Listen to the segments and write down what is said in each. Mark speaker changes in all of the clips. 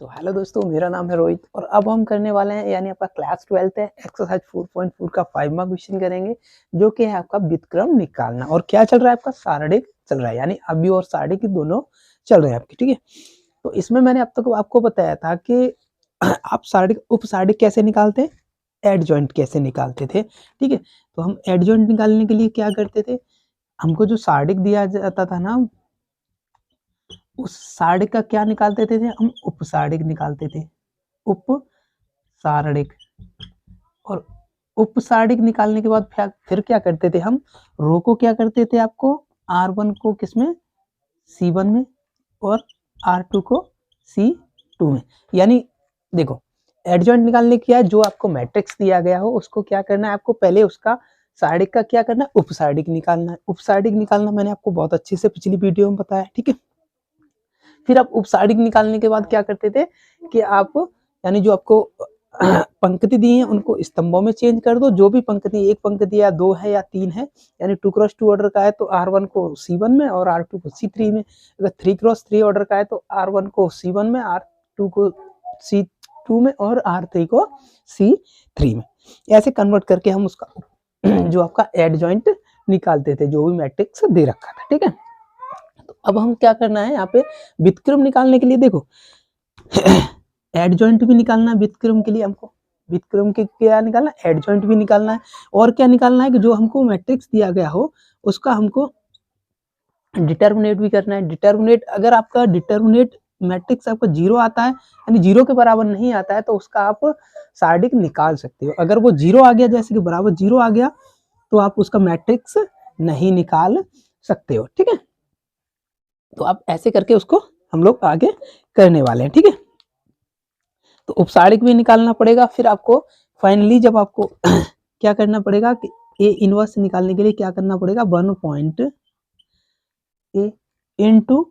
Speaker 1: तो हेलो दोस्तों, मेरा नाम है रोहित और अब हम करने वाले हैं यानी आपका क्लास 12th है, एक्सरसाइज 4.4 का 5वां क्वेश्चन करेंगे जो कि है आपका व्युत्क्रम निकालना। और क्या चल रहा है आपका सारणिक चल रहा है, यानी अवयव और सारणिक दोनों चल रहे हैं आपके। ठीक है, तो इसमें मैंने अब तक आपको बताया था कि आप सारणिक उप सारणिक कैसे निकालते हैं, एडजॉइंट कैसे निकालते थे। ठीक है, तो हम एडजॉइंट निकालने के लिए क्या करते थे, हमको जो सारणिक दिया जाता था ना, उस सारणिक का क्या निकालते थे हम, उपसारणिक निकालते थे, उपसारणिक। और उपसारणिक निकालने के बाद फिर क्या करते थे हम, रो को क्या करते थे, आपको R1 को किसमें, C1 में, और R2 को C2 में। यानी देखो, एडजॉइंट निकालने की है, जो आपको मैट्रिक्स दिया गया हो उसको क्या करना है, आपको पहले उसका सारणिक का क्या करना है, उपसारणिक निकालना है। उपसारणिक निकालना मैंने आपको बहुत अच्छे से पिछली वीडियो में बताया। ठीक है, फिर आप उपसारणिक निकालने के बाद क्या करते थे कि आप यानी जो आपको पंक्ति दी है उनको स्तंभों में चेंज कर दो। जो भी पंक्ति, एक पंक्ति या दो है या तीन है, यानी 2x2 ऑर्डर का है तो R1 को C1 में और R2 को C3 में। अगर 3x3 ऑर्डर का है तो R1 को C1 में, R2 को C2 में और R3 को C3 में। ऐसे कन्वर्ट करके हम उसका जो आपका एडजॉइंट निकालते थे, जो भी मैट्रिक्स दे रखा था। ठीक है, तो अब हम क्या करना है यहाँ पे, व्युत्क्रम निकालने के लिए देखो एडजॉइंट भी निकालना है व्युत्क्रम के लिए हमको। व्युत्क्रम के क्या निकालना है, एडजॉइंट भी निकालना है। और क्या निकालना है कि जो हमको मैट्रिक्स दिया गया हो उसका हमको डिटर्मिनेट भी करना है। डिटर्मिनेट, अगर आपका डिटर्मिनेट मैट्रिक्स आपका 0 आता है, यानी 0 के बराबर नहीं आता है, तो उसका आप सारणिक निकाल सकते हो। अगर वो 0 आ गया, जैसे कि बराबर 0 आ गया, तो आप उसका मैट्रिक्स नहीं निकाल सकते हो। ठीक है, तो आप ऐसे करके उसको हम लोग आगे करने वाले हैं। ठीक है, तो उपसारणिक भी निकालना पड़ेगा। फिर आपको फाइनली जब आपको क्या करना पड़ेगा कि ए इनवर्स निकालने के लिए क्या करना पड़ेगा, 1 ए इनटू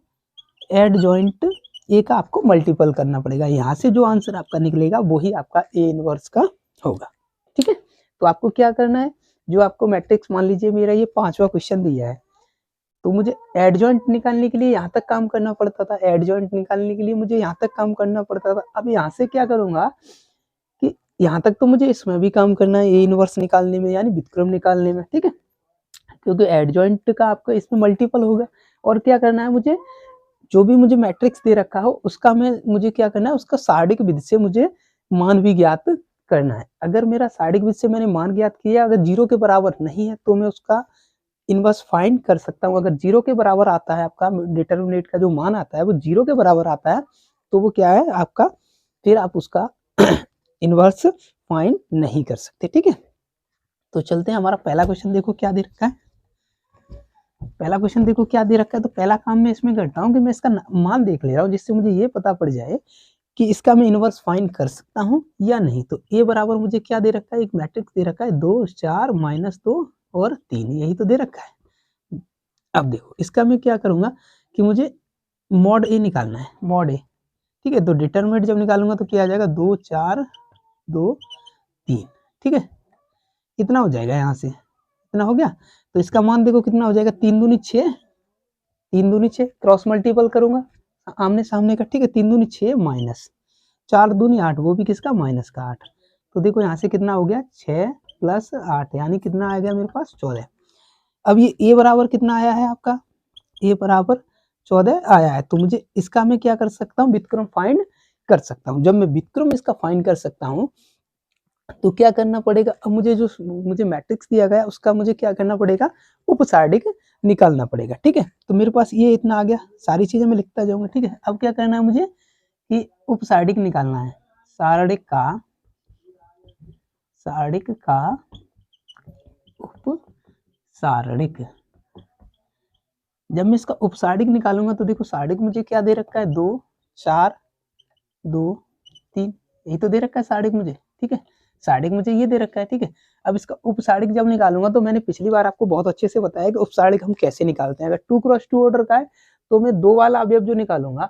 Speaker 1: एडजॉइंट ए का आपको मल्टीपल करना पड़ेगा। यहाँ से जो आंसर आपका निकलेगा वही आपका ए इनवर्स का होगा। ठीक है, तो आपको क्या करना है, जो आपको मैट्रिक्स, मान लीजिए मेरा ये 5वां क्वेश्चन दिया है, तो मुझे एडजॉइंट निकालने के लिए यहाँ तक काम करना पड़ता था। एडजॉइंट निकालने के लिए मुझे यहाँ तक काम करना पड़ता था। अब यहाँ से क्या करूंगा कि यहाँ तक तो मुझे इसमें भी काम करना है, ए इनवर्स निकालने में, यानी व्युत्क्रम निकालने में। ठीक है, क्योंकि एडजॉइंट का आपका इसमें मल्टीपल होगा। और क्या करना है, मुझे जो भी मुझे मैट्रिक्स दे रखा हो उसका मुझे क्या करना है, उसका सारणिक विधि से मुझे मान भी ज्ञात करना है। अगर मेरा सारणिक विधि से मैंने मान ज्ञात किया, अगर 0 के बराबर नहीं है तो मैं उसका इनवर्स फाइंड कर सकता हूँ। अगर 0 के बराबर आता है, आपका डिटर्मिनेट का जो मान आता है वो 0 के बराबर आता है, तो वो क्या है आपका, फिर आप उसका इनवर्स फाइंड नहीं कर सकते। ठीक है, तो चलते हैं, हमारा पहला क्वेश्चन देखो क्या दे रखा है। पहला क्वेश्चन देखो क्या दे रखा है। तो पहला काम मैं इसमें करता हूँ कि मैं इसका मान देख ले रहा हूँ, जिससे मुझे ये पता पड़ जाए कि इसका मैं इनवर्स फाइंड कर सकता हूँ या नहीं। तो ए बराबर मुझे क्या दे रखा है, एक मैट्रिक्स दे रखा है 2 4 -2 और 3, यही तो दे रखा है। अब देखो इसका मैं क्या करूंगा कि मुझे मॉड ए निकालना है, मॉड ए। ठीक है, तो डिटरमिनेंट जब निकालूंगा तो क्या आ जाएगा, 2 4 2 3। ठीक है, कितना हो जाएगा, यहाँ से इतना हो गया। तो इसका मान देखो कितना हो जाएगा, 3 दूनी 6, 3 दूनी 6, क्रॉस मल्टीपल करूंगा आमने सामने का। ठीक है, 3 दूनी 6 माइनस 4 दूनी 8, वो भी किसका, माइनस का 8। तो देखो यहाँ से कितना हो गया, 6 + 8, यानी कितना आ गया मेरे पास, 14। अब ये ए बराबर कितना आया है आपका, ए बराबर 14 आया है। तो मुझे इसका मैं क्या कर सकता हूँ, व्युत्क्रम फाइंड कर सकता हूँ। जब मैं व्युत्क्रम इसका फाइंड कर सकता हूँ तो क्या करना पड़ेगा, अब मुझे जो मुझे मैट्रिक्स दिया गया उसका मुझे क्या करना पड़ेगा, उपसारणिक निकालना पड़ेगा। ठीक है, तो मेरे पास ये इतना आ गया, सारी चीजें मैं लिखता जाऊंगा। ठीक है, अब क्या करना है मुझे कि उपसारणिक निकालना है। सारणिक का उपसारणिक, जब मैं इसका उपसारणिक निकालूंगा तो देखो सारणिक मुझे क्या दे रखा है, 2 4 2 3, यही तो दे रखा है सारणिक मुझे। ठीक है, सारणिक मुझे ये दे रखा है। ठीक है, अब इसका उपसारणिक जब निकालूंगा तो मैंने पिछली बार आपको बहुत अच्छे से बताया कि उपसारणिक हम कैसे निकालते हैं। अगर 2x2 ऑर्डर का है तो मैं 2 वाला अवयव जो निकालूंगा,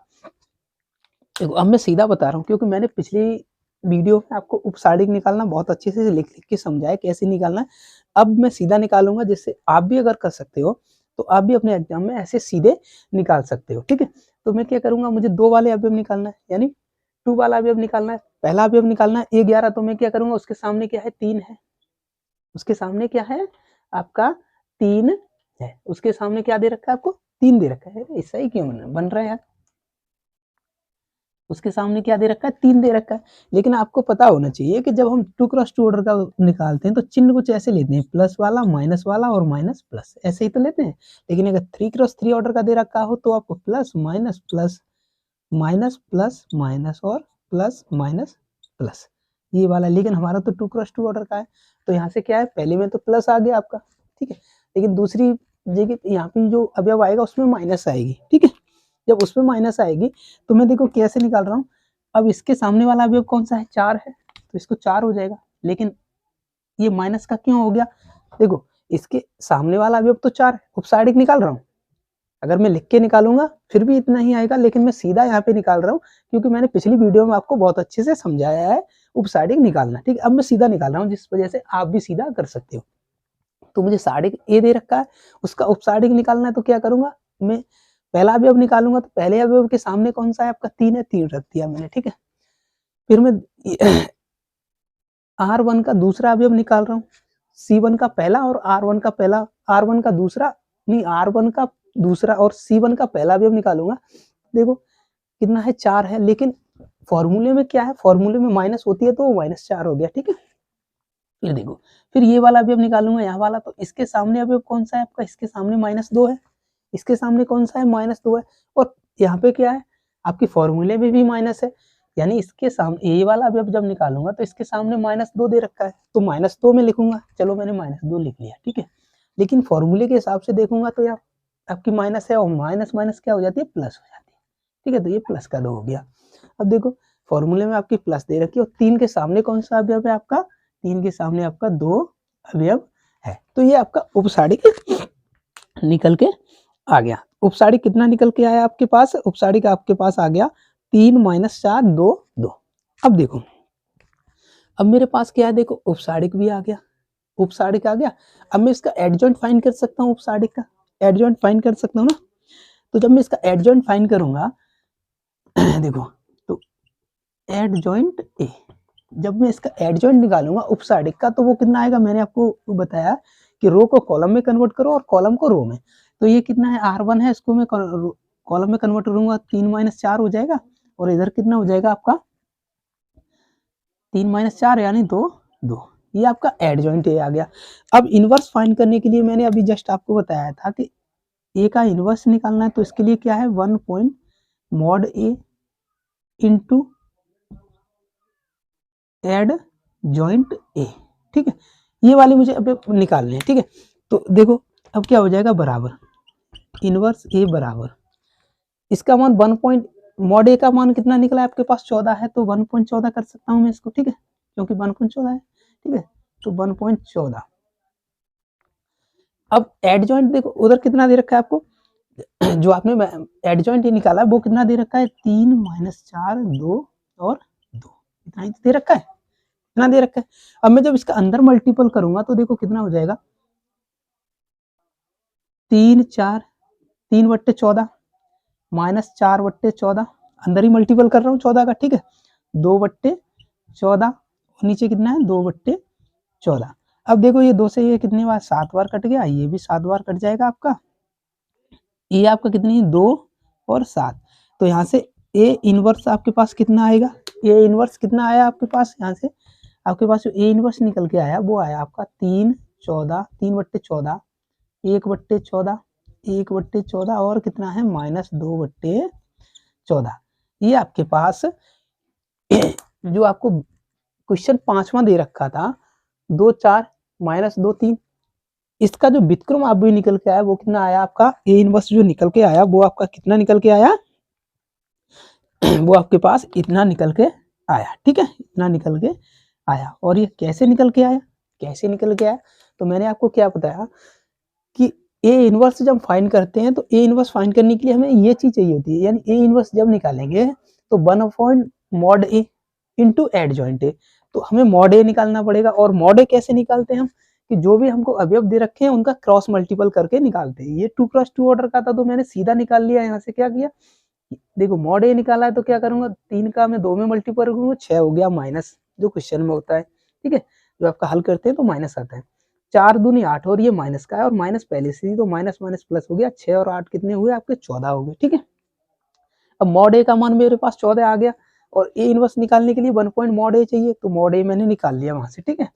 Speaker 1: देखो अब मैं सीधा बता रहा हूँ क्योंकि मैंने पिछली वीडियो में आपको उपसारणिक निकालना बहुत अच्छे से लिख लिख के समझाया कैसे निकालना है। अब मैं सीधा निकालूंगा, जिससे आप भी अगर कर सकते हो तो आप भी अपने एग्जाम में ऐसे सीधे निकाल सकते हो। ठीक है, तो मैं क्या करूंगा, मुझे 2 वाले अवयव निकालना है, यानी 2 वाला अवयव निकालना है, पहला अवयव निकालना है A11, तो मैं क्या करूंगा, उसके सामने क्या है 3 है, उसके सामने क्या है आपका 3 है, उसके सामने क्या दे रखा है आपको 3 दे रखा है, ऐसा ही क्यों बन रहा है यार, उसके सामने क्या दे रखा है 3 दे रखा है। लेकिन आपको पता होना चाहिए कि जब हम 2x2 ऑर्डर का निकालते हैं तो चिन्ह कुछ ऐसे लेते हैं, प्लस वाला और माइनस प्लस, ऐसे ही तो लेते हैं। लेकिन अगर 3x3 ऑर्डर का दे रखा हो तो आपको plus minus plus minus plus minus और प्लस माइनस प्लस, ये वाला। लेकिन हमारा तो 2x2 ऑर्डर का है, तो यहाँ से क्या है, पहले में तो प्लस आ गया आपका, ठीक है, लेकिन दूसरी जगह यहाँ पे जो अवयव आएगा उसमें माइनस आएगी, ठीक है। जब उसमें माइनस आएगी तो मैं देखो कैसे निकाल रहा हूँ, अब इसके सामने वाला अवयव कौन सा है 4 है, तो इसको 4 हो जाएगा, लेकिन ये माइनस का क्यों हो गया, देखो इसके सामने वाला अवयव तो 4 है, उपसाइडिक निकाल रहा हूँ, अगर मैं लिख के निकालूंगा फिर भी इतना ही आएगा, लेकिन मैं सीधा यहाँ पे निकाल रहा हूँ क्योंकि मैंने पिछली वीडियो में आपको बहुत अच्छे से समझाया है उपसाइडिक निकालना, ठीक है। अब मैं सीधा निकाल रहा हूँ, जिस वजह से आप भी सीधा कर सकते हो। तो मुझे साइडिक ए दे रखा है, उसका उपसाइडिक निकालना है, तो क्या करूंगा, मैं पहला अवयव निकालूंगा, तो पहले अवयव के सामने कौन सा है आपका 3 है, 3 रख दिया मैंने, ठीक है। फिर मैं R1 का दूसरा अवयव निकाल रहा हूँ, C1 का पहला और R1 का पहला, R1 का दूसरा नहीं, R1 का दूसरा और C1 का पहला अवयव निकालूंगा, देखो कितना है 4 है, लेकिन फॉर्मूले में क्या है, फॉर्मूले में माइनस होती है तो वो -4 हो गया, ठीक है। फिर देखो, फिर ये वाला अवयव निकालूंगा यहाँ वाला, तो इसके सामने अवयव कौन सा है आपका, इसके सामने -2 है, इसके सामने कौन सा है -2 है, और यहाँ पे क्या है आपकी फॉर्मूले में भी माइनस है, यानी इसके सामने ये वाला अवयव जब निकालूंगा तो इसके सामने -2 दे रखा है, तो -2 में लिखूंगा, चलो मैंने -2 लिख लिया, ठीक है। लेकिन फॉर्मूले के हिसाब से देखूंगा तो यहाँ आपकी माइनस है, और माइनस माइनस क्या हो जाती है, प्लस हो जाती है, ठीक है। तो ये प्लस का 2 हो गया। अब देखो फॉर्मूले में आपकी प्लस दे रखी है, और 3 के सामने कौन सा अवयव है आपका, 3 के सामने आपका 2 अवयव है, तो ये आपका उपसाइडिक निकल के आ गया। उपसाइडिक कितना निकल के आया आपके पास, उपसाइडिक आपके पास आ गया 3 - 4 2 2। अब देखो, अब मेरे पास क्या है, देखो उपसाइडिक भी आ गया, उपसाइडिक आ गया। अब मैं इसका एडजॉइंट फाइंड कर सकता हूँ, उपसाइडिक का एडजॉइंट फाइंड कर सकता हूँ ना। तो जब मैं इसका एडजॉइंट फाइंड करूंगा देखो, तो एडजॉइंट ए, जब मैं इसका एडजॉइंट निकालूंगा उपसाइडिक का, तो वो कितना आएगा, मैंने आपको बताया कि रो को कॉलम में कन्वर्ट करो और कॉलम को रो में। तो ये कितना है R1 है, इसको मैं कॉलम में कन्वर्ट करूंगा, 3 - 4 हो जाएगा, और इधर कितना हो जाएगा आपका 3 - 4 यानी 2 2। ये आपका एडजॉइंट ए आ गया। अब इनवर्स फाइंड करने के लिए मैंने अभी जस्ट आपको बताया था कि ए का इनवर्स निकालना है, तो इसके लिए क्या है 1 पॉइंट मॉड ए इंटू एड जॉइंट ए, ठीक है। ये वाली मुझे अब निकालनी है, ठीक है। तो देखो अब क्या हो जाएगा, बराबर इनवर्स ए बराबर इसका मान 1 पॉइंट, मॉड ए का मान कितना निकला है आपके पास 14 है, तो 1.14 कर सकता हूँ मैं इसको, ठीक है, क्योंकि 1.14 है, ठीक है, तो 1.14। अब एडजॉइंट देखो उधर कितना दे रखा है आपको, जो आपने एडजॉइंट निकाला वो कितना दे रखा है 3 - 4 2 और 2, इतना ही दे रखा है, इतना दे रखा है। अब मैं जब इसका अंदर मल्टीपल करूंगा तो देखो कितना हो जाएगा 3 4 3/14 -4/14, अंदर ही मल्टीपल कर रहा हूँ 14 का, ठीक है, 2/14 और नीचे कितना है 2/14। अब देखो ये 2 से ये कितनी बार 7 बार कट गया, ये भी 7 बार कट जाएगा आपका, ये आपका कितनी है 2 और 7। तो यहाँ से ए इनवर्स आपके पास कितना आएगा, ए इनवर्स कितना आया आपके पास, यहाँ से आपके पास जो ए इनवर्स निकल के आया वो आया आपका 3 14 3/14 1/14 1/14 और कितना है -2/14। ये आपके पास जो आपको क्वेश्चन 5वां दे रखा था 2 4 -2 3, इसका जो व्युत्क्रम आप भी निकल के आया वो कितना आया आपका, ए इनवर्स जो निकल के आया वो आपका कितना निकल के आया वो आपके पास इतना निकल के आया, ठीक है, इतना निकल के आया। और ये कैसे निकल के आया, कैसे निकल के आया, तो मैंने आपको क्या बताया कि ए इनवर्स जब फाइंड करते हैं तो ए इनवर्स फाइंड करने के लिए हमें ये चीज चाहिए होती है, यानी ए इनवर्स जब निकालेंगे तो 1 mod A into adjoint A, तो हमें मॉड ए निकालना पड़ेगा। और मॉड ए कैसे निकालते हैं हम, कि जो भी हमको अवयव दे रखे हैं उनका क्रॉस मल्टीपल करके निकालते हैं। ये 2x2 ऑर्डर का था तो मैंने सीधा निकाल लिया, यहाँ से क्या किया देखो मॉड ए निकाला है तो क्या करूंगा, 3 का मैं 2 में मल्टीप्लाई करूंगा, 6 हो गया माइनस, जो क्वेश्चन में होता है, ठीक है, जो आपका हल करते हैं तो माइनस आता है। 4 दूनी 8 और ये माइनस का है, और माइनस पहले से ही, तो माइनस माइनस प्लस हो गया, 6 और 8 कितने हुए आपके, 14 हो गए, ठीक है। अब मॉड ए का मान मेरे पास 14 आ गया, और ए इनवर्स निकालने के लिए 1 पॉइंट मॉड ए चाहिए, तो मॉड ए मैंने निकाल लिया वहां से, ठीक है।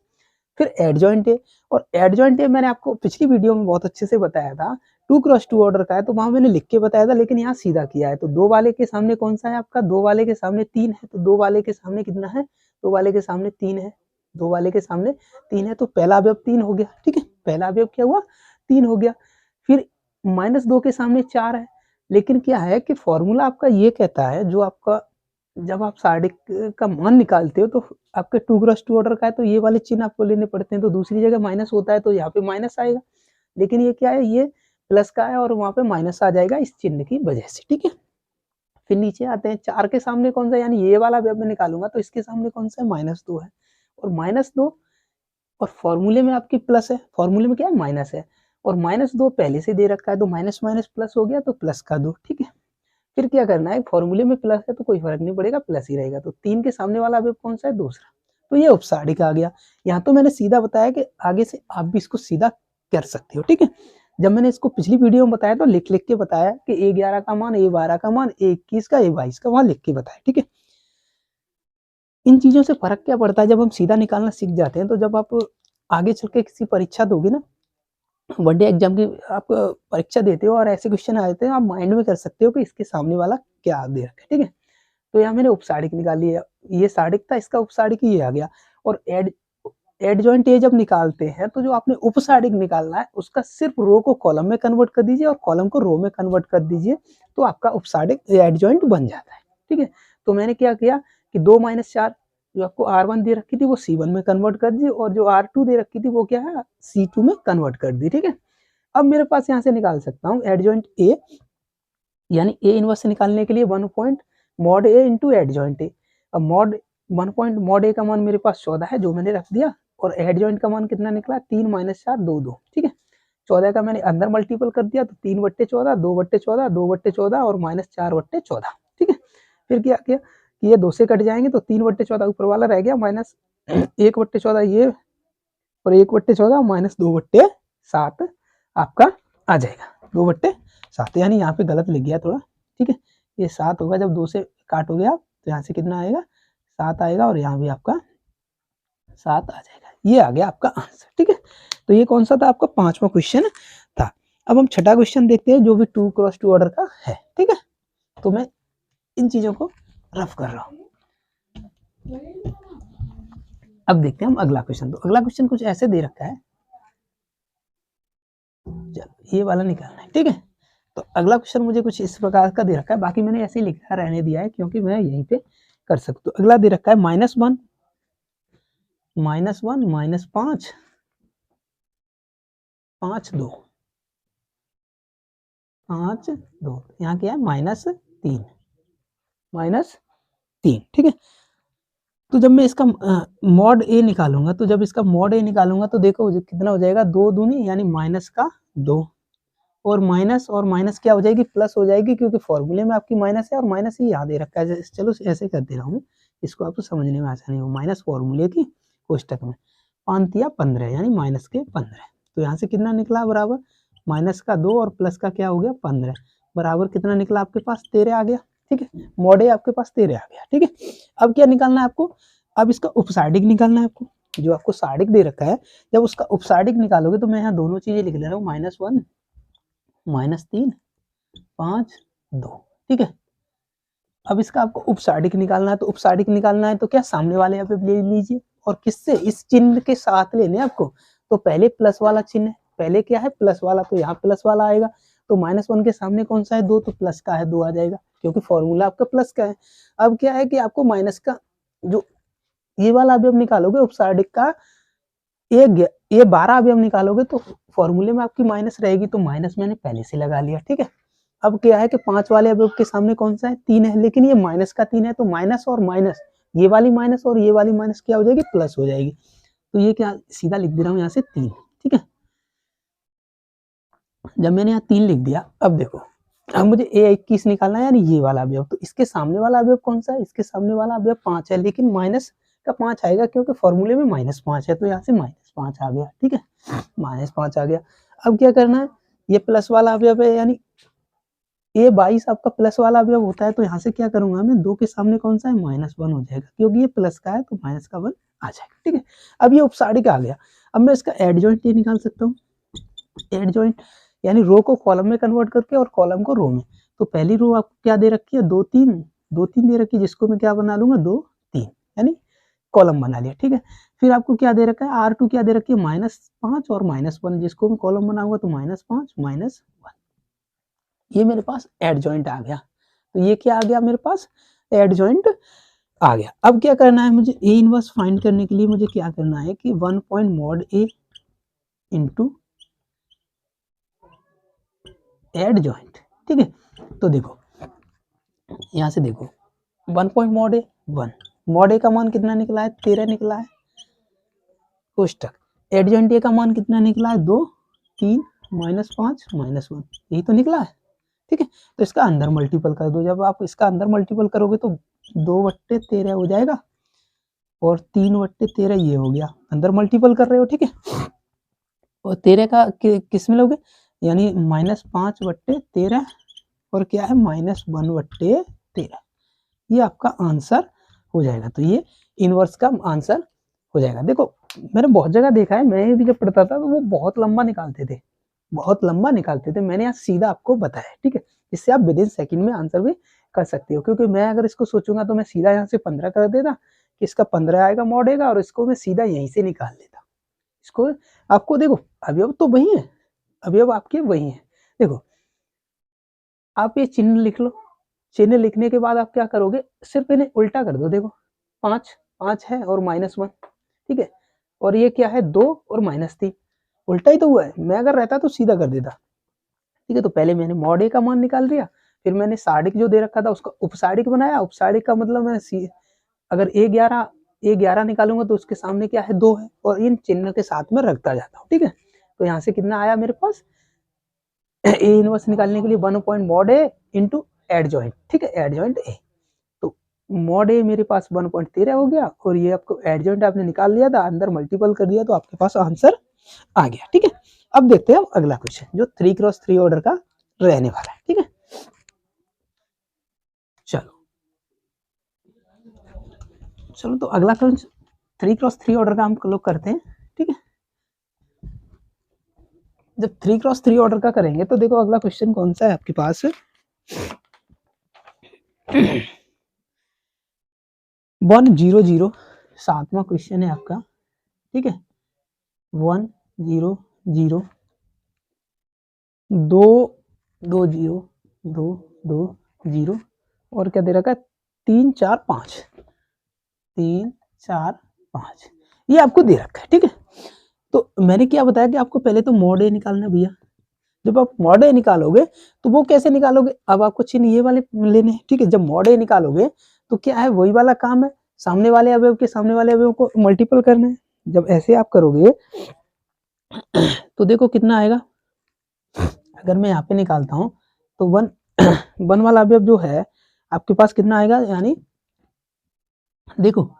Speaker 1: फिर एडजॉइंट ए, और एडजॉइंट ए मैंने आपको पिछली वीडियो में बहुत अच्छे से बताया था, 2x2 ऑर्डर का है, तो वहां मैंने लिख के बताया था, लेकिन यहाँ सीधा किया है। तो 2 वाले के सामने कौन सा है आपका, 2 वाले के सामने 3 है, तो 2 वाले के सामने कितना है, 2 वाले के सामने 3 है, 2 वाले के सामने 3 है, तो पहला अवयव 3 हो गया, ठीक है, पहला अवयव क्या हुआ, 3 हो गया। फिर -2 के सामने 4 है, लेकिन क्या है कि फॉर्मूला आपका ये कहता है, जो आपका जब आप सार्डिक का मान निकालते हो तो आपके 2x2 ऑर्डर का है, तो ये वाले चिन्ह आपको लेने पड़ते हैं, तो दूसरी जगह माइनस होता है तो यहाँ पे माइनस आएगा, लेकिन ये क्या है, ये प्लस का है और वहां पे माइनस आ जाएगा इस चिन्ह की वजह से, ठीक है। फिर नीचे आते हैं, 4 के सामने कौन सा, यानी ये वाला मैं निकालूंगा तो इसके सामने कौन सा है, -2 है, और -2, और फॉर्मूले में आपकी प्लस है, फॉर्मूले में क्या है, माइनस है, और -2 पहले से दे रखा है, तो माइनस माइनस प्लस हो गया, तो प्लस का 2, ठीक है। फिर क्या करना है, फॉर्मूले में प्लस है तो कोई फर्क नहीं पड़ेगा, प्लस ही रहेगा, तो 3 के सामने वाला अवयव कौन सा है, दूसरा, तो ये उपसारिक आ गया। यहाँ तो मैंने सीधा बताया कि आगे से आप भी इसको सीधा कर सकते हो, ठीक है। जब मैंने इसको पिछली वीडियो में बताया तो लिख लिख के बताया कि A11 का मान, A12 का मान, A21 का, A22 का, वहां लिख के बताया, ठीक है। इन चीजों से फर्क क्या पड़ता है, जब हम सीधा निकालना सीख जाते हैं तो जब आप आगे चल के किसी परीक्षा दोगे ना, वनडे एग्जाम की आप परीक्षा देते हो और ऐसे क्वेश्चन आ जाते हैं, आप माइंड में कर सकते हो कि इसके सामने वाला क्या दे रखा है, ठीक है। तो यहाँ मैंने उपसारिक निकाली है, ये सारिक था, इसका उपसारिक ये आ गया। और एडजॉइंट ए जब निकालते हैं तो जो आपने उपसारिक निकालना है उसका सिर्फ रो को कॉलम में कन्वर्ट कर दीजिए और कॉलम को रो में कन्वर्ट कर दीजिए, तो आपका उपसारिक एडजॉइंट बन जाता है, ठीक है। तो मैंने क्या किया कि 2 - 4 जो आपको R1 दे रखी थी वो C1 में कन्वर्ट कर दी, और जो R2 दे रखी थी वो क्या है, C2 में कन्वर्ट कर दी, ठीक है। अब मेरे पास यहाँ से निकाल सकता हूँ एडजॉइंट ए, यानी ए इनवर्स से निकालने के लिए 1 point mod A into adjoint A. अब मॉड 1 पॉइंट मॉड ए का मान मेरे पास 14 है, जो मैंने रख दिया, और एडजॉइंट का मान कितना निकला, 3 - 4 2 2, ठीक है। 14 का मैंने अंदर मल्टीपल कर दिया, तो 3/14, 2/14, 2/14 और -4/14, ठीक है। फिर क्या किया कि ये 2 से कट जाएंगे, तो 3/14 ऊपर वाला रह गया, माइनस 1/14 ये, और 1/14 -2/7 आपका आ जाएगा, 2/7, यानी यहाँ पे गलत लिख गया थोड़ा, ठीक है। ये 7 होगा, जब 2 से काटोगे आप तो यहाँ से कितना आएगा, 7 आएगा, और यहाँ भी आपका 7 आ जाएगा, ये आ गया आपका आंसर, ठीक है। तो ये कौन सा था, आपका 5वां क्वेश्चन था। अब हम छठा क्वेश्चन देखते हैं, जो भी 2x2 ऑर्डर का है, ठीक है। तो मैं इन चीजों को रफ कर रहा हूँ। अब देखते हैं हम अगला क्वेश्चन। तो अगला क्वेश्चन कुछ ऐसे दे रखा है, चलो ये वाला निकालना है, ठीक है। तो अगला क्वेश्चन मुझे कुछ इस प्रकार का दे रखा है, बाकी मैंने ऐसे ही लिखा रहने दिया है क्योंकि मैं यहीं पे कर सकता हूँ। अगला दे रखा है -1 -1 -5 5 2 5 2, यहाँ क्या है -3, ठीक है। तो जब मैं इसका मॉड ए निकालूंगा, तो जब इसका मॉड ए निकालूंगा तो देखो कितना हो जाएगा, 2 दूनी यानी -2, और माइनस क्या हो जाएगी, प्लस हो जाएगी, क्योंकि फॉर्मूले में आपकी माइनस है और माइनस ही यहाँ दे रखा है। चलो ऐसे कर दे रहा हूँ, इसको आपको समझने में आसानी हो, माइनस फॉर्मूले की कोष्टक में 5 या 15 यानी -15, तो यहाँ से कितना निकला बराबर, -2 और प्लस का क्या हो गया 15, बराबर कितना निकला आपके पास, 13 आ गया, ठीक है। मॉड ए आपके पास 13 आ गया, ठीक है। अब क्या निकालना है आपको, अब इसका उपसारिक निकालना है आपको, जो आपको सारिक दे रखा है, जब उसका उपसारिक निकालोगे तो मैं यहाँ दोनों चीजें लिख ले रहा हूँ, -1 -3 5 2, ठीक है। अब इसका आपको उपसारिक निकालना है, तो उपसारिक निकालना है तो क्या, सामने वाले यहाँ पे ले लीजिए, और किससे, इस चिन्ह के साथ लेने आपको। तो पहले प्लस वाला चिन्ह है, पहले क्या है प्लस वाला, तो यहाँ प्लस वाला आएगा, तो -1 के सामने कौन सा है 2, तो प्लस का है 2 आ जाएगा, क्योंकि फॉर्मूला आपका प्लस का है। अब क्या है कि आपको माइनस का जो ये वाला अवयव निकालोगे उपसारिक का, ये 12 अवयव निकालोगे तो फॉर्मूले में आपकी माइनस रहेगी, तो माइनस मैंने पहले से लगा लिया, ठीक है। अब क्या है कि 5 वाले अवयव के सामने कौन सा है 3 है, लेकिन ये माइनस का 3 है, तो माइनस और माइनस, ये वाली माइनस और ये वाली माइनस क्या हो जाएगी, प्लस हो जाएगी, तो ये क्या सीधा लिख दे रहा हूँ यहाँ से 3, ठीक है। जब मैंने यहाँ 3 लिख दिया, अब देखो अब मुझे A21 निकालना है, यानी ये वाला अवयव। तो इसके सामने वाला अवयव कौन सा है? इसके सामने वाला अवयव 5 है, लेकिन माइनस का 5 आएगा क्योंकि फॉर्मूले में -5 है, तो यहाँ से -5 आ गया। ठीक है, -5 आ गया। अब क्या करना है, ये प्लस वाला अवयव है, यानी A22 आपका प्लस वाला अवयव होता है, तो यहाँ से क्या करूंगा मैं, 2 के सामने कौन सा है, -1 हो जाएगा, क्योंकि ये प्लस का है तो माइनस का 1 आ जाएगा। ठीक है, अब ये उपसारिक आ गया। अब मैं इसका एडजॉइंट ये निकाल सकता हूँ, एडजॉइंट यानी रो को कॉलम में कन्वर्ट करके और कॉलम को रो में। तो पहली रो आपको क्या दे रखी है, 2 3 दे रखी है, जिसको मैं क्या बना लूंगा, 2 3, यानी कॉलम बना लिया। ठीक है, फिर आपको क्या दे रखा है, R2 क्या दे रखी है, -5 और -1, जिसको मैं कॉलम बनाऊंगा तो -5 -1, ये मेरे पास एडजॉइंट आ गया। तो ये क्या आ गया मेरे पास, एडजॉइंट आ गया। अब क्या करना है मुझे, ए इनवर्स फाइंड करने के लिए मुझे क्या करना है कि 1 पॉइंट मॉड ए इंटू एडजॉइंट। ठीक है, तो देखो यहाँ से देखो, 1 पॉइंट मॉड ए 1, मॉड ए का मान कितना निकला है, 13 निकला है कोष्टक। एडजॉइंट ए का मान कितना निकला है, 2 3 -5 -1, यही तो निकला है। ठीक है, तो इसका अंदर मल्टीपल कर दो। जब आप इसका अंदर मल्टीपल करोगे तो 2/13 हो जाएगा और 3/13 ये हो गया, अंदर मल्टीपल कर रहे हो। ठीक है, और 13 का किस में लोगे, यानी -5/13 और क्या है, -1/13, ये आपका आंसर हो जाएगा। तो ये इनवर्स का आंसर हो जाएगा। देखो मैंने बहुत जगह देखा है, मैं भी जब पढ़ता था तो वो बहुत लंबा निकालते थे, बहुत लंबा निकालते थे। मैंने यहाँ सीधा आपको बताया। ठीक है, इससे आप विदिन सेकंड में आंसर भी कर सकते हो, क्योंकि मैं अगर इसको सोचूंगा तो मैं सीधा यहाँ से 15 कर देता कि इसका 15 आएगा मॉडेगा, और इसको मैं सीधा यहीं से निकाल लेता। इसको आपको देखो, अवयव तो वही है, अवयव आपके वही है। देखो आप ये चिन्ह लिख लो, चिन्ह लिखने के बाद आप क्या करोगे, सिर्फ इन्हें उल्टा कर दो। देखो 5 है और -1, ठीक है, और ये क्या है, 2 और -3, उल्टा ही तो हुआ है। मैं अगर रहता तो सीधा कर देता। ठीक है, तो पहले मैंने मॉड ए का मान निकाल दिया, फिर मैंने साडिक जो दे रखा था उसका उपसाडिक बनाया। उपसाडिक का मतलब मैं अगर A11 निकालूंगा तो उसके सामने क्या है, 2 है, और इन चिन्ह के साथ में रखता जाता हूँ। ठीक है, तो यहाँ से कितना आया मेरे पास, ए इनवर्स निकालने के लिए 1 पॉइंट मॉड ए इंटू एडजॉइंट। ठीक है, एडजॉइंट ए, तो मॉड ए मेरे पास 1.13 हो गया, और ये आपको एडजॉइंट आपने निकाल लिया था, अंदर मल्टीपल कर दिया तो आपके पास आंसर आ गया। ठीक है, अब देखते हैं अगला क्वेश्चन जो 3x3 ऑर्डर का रहने वाला है। ठीक है, चलो तो अगला क्वेश्चन 3x3 ऑर्डर का हम लोग करते हैं। ठीक है, जब 3x3 ऑर्डर का करेंगे तो देखो अगला क्वेश्चन कौन सा है आपके पास, 100, 7वां क्वेश्चन है आपका। ठीक है, 100, 2 और क्या दे रखा है, 3 4 5, 3 4 5, ये आपको दे रखा है। ठीक है, तो मैंने क्या बताया कि आपको पहले तो मॉड ए निकालना भैया। जब आप मॉड ए निकालोगे तो वो कैसे निकालोगे, अब आपको चिन्ह ये वाले लेने हैं। ठीक है, जब मॉड ए निकालोगे तो क्या है, वही वाला काम है, सामने वाले अवयव के सामने वाले अवयव को मल्टीपल करना है। जब ऐसे आप करोगे तो देखो कितना आएगा, अगर मैं यहाँ पे निकालता हूँ तो 1 वाला अवयव जो है आपके पास कितना आएगा, यानी देखो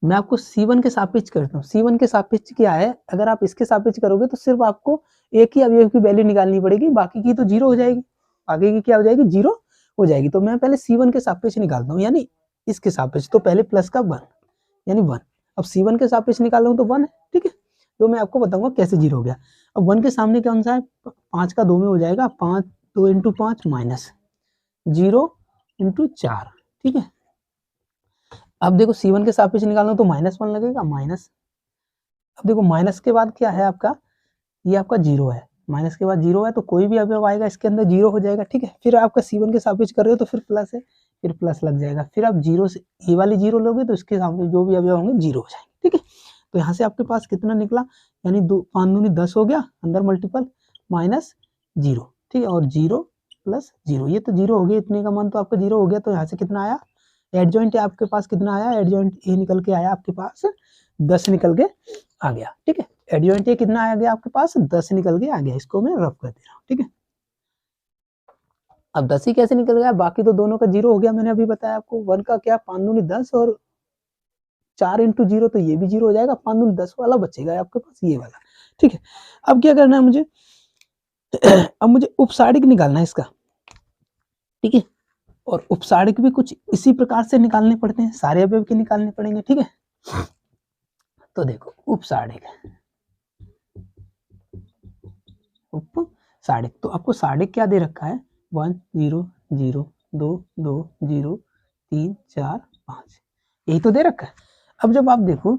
Speaker 1: मैं आपको C1 के सापेक्ष करता हूँ। C1 के सापेक्ष क्या है, अगर आप इसके सापेक्ष करोगे तो सिर्फ आपको एक ही अवयव की वैल्यू निकालनी पड़ेगी, बाकी की तो 0 हो जाएगी, आगे की क्या हो जाएगी, 0 हो जाएगी। तो मैं पहले C1 के सापेक्ष निकालता हूँ, यानी इसके सापेक्ष, तो पहले प्लस का 1 यानी 1। अब C1 के सापेक्ष निकाल रहा हूँ तो 1 है। ठीक है, तो मैं आपको बताऊंगा कैसे 0 हो गया। अब 1 के सामने कौन सा है, 5 का 2 में हो जाएगा, 5 2 इंटू 5 -0 इंटू 4। ठीक है, अब देखो C1 के सापेक्ष निकालना तो -1 लगेगा, माइनस। अब देखो माइनस के बाद क्या है आपका, ये आपका 0 है, माइनस के बाद 0 है, तो कोई भी अवयव आएगा इसके अंदर 0 हो जाएगा। ठीक है, फिर आपका C1 के सापेक्ष कर रहे हो तो फिर प्लस है, फिर प्लस लग जाएगा, फिर आप 0 से ये वाली 0 लोगे तो इसके सामने जो भी अवयव होंगे 0 हो जाएंगे। ठीक है, तो यहाँ से आपके पास कितना निकला, यानी 5 दूनी 10 हो गया, अंदर मल्टीपल -0। ठीक है, और 0 + 0, ये तो 0 हो गया, इतने का मान तो आपका 0 हो गया। तो यहाँ से कितना आया, एडजॉइंट आपके पास कितना आया, एडजॉइंट ए निकल के आया आपके पास 10 निकल के आ गया। ठीक है, एडजॉइंट ए कितना आ गया आपके पास, 10 निकल के आ गया। इसको मैं रफ कर दे रहा हूँ। ठीक है, अब 10 ही कैसे निकल गया, बाकी तो दोनों का 0 हो गया, मैंने अभी बताया आपको। 1 का क्या 5 दूनी 10 और 4 इंटू 0 तो ये भी 0 हो जाएगा, 5 दूनी 10 वाला बचेगा आपके पास ये वाला, ठीक है। अब क्या करना है मुझे, अब मुझे उपसारिक निकालना है इसका, ठीक है। और उपसारिक भी कुछ इसी प्रकार से निकालने पड़ते हैं, सारे अवयव के निकालने पड़ेंगे, ठीक है। तो देखो उपसारिक, उपसारिक तो आपको सारिक क्या दे रखा है, 1 0 0 2 2 0 3 4 5, यही तो दे रखा है। अब जब आप देखो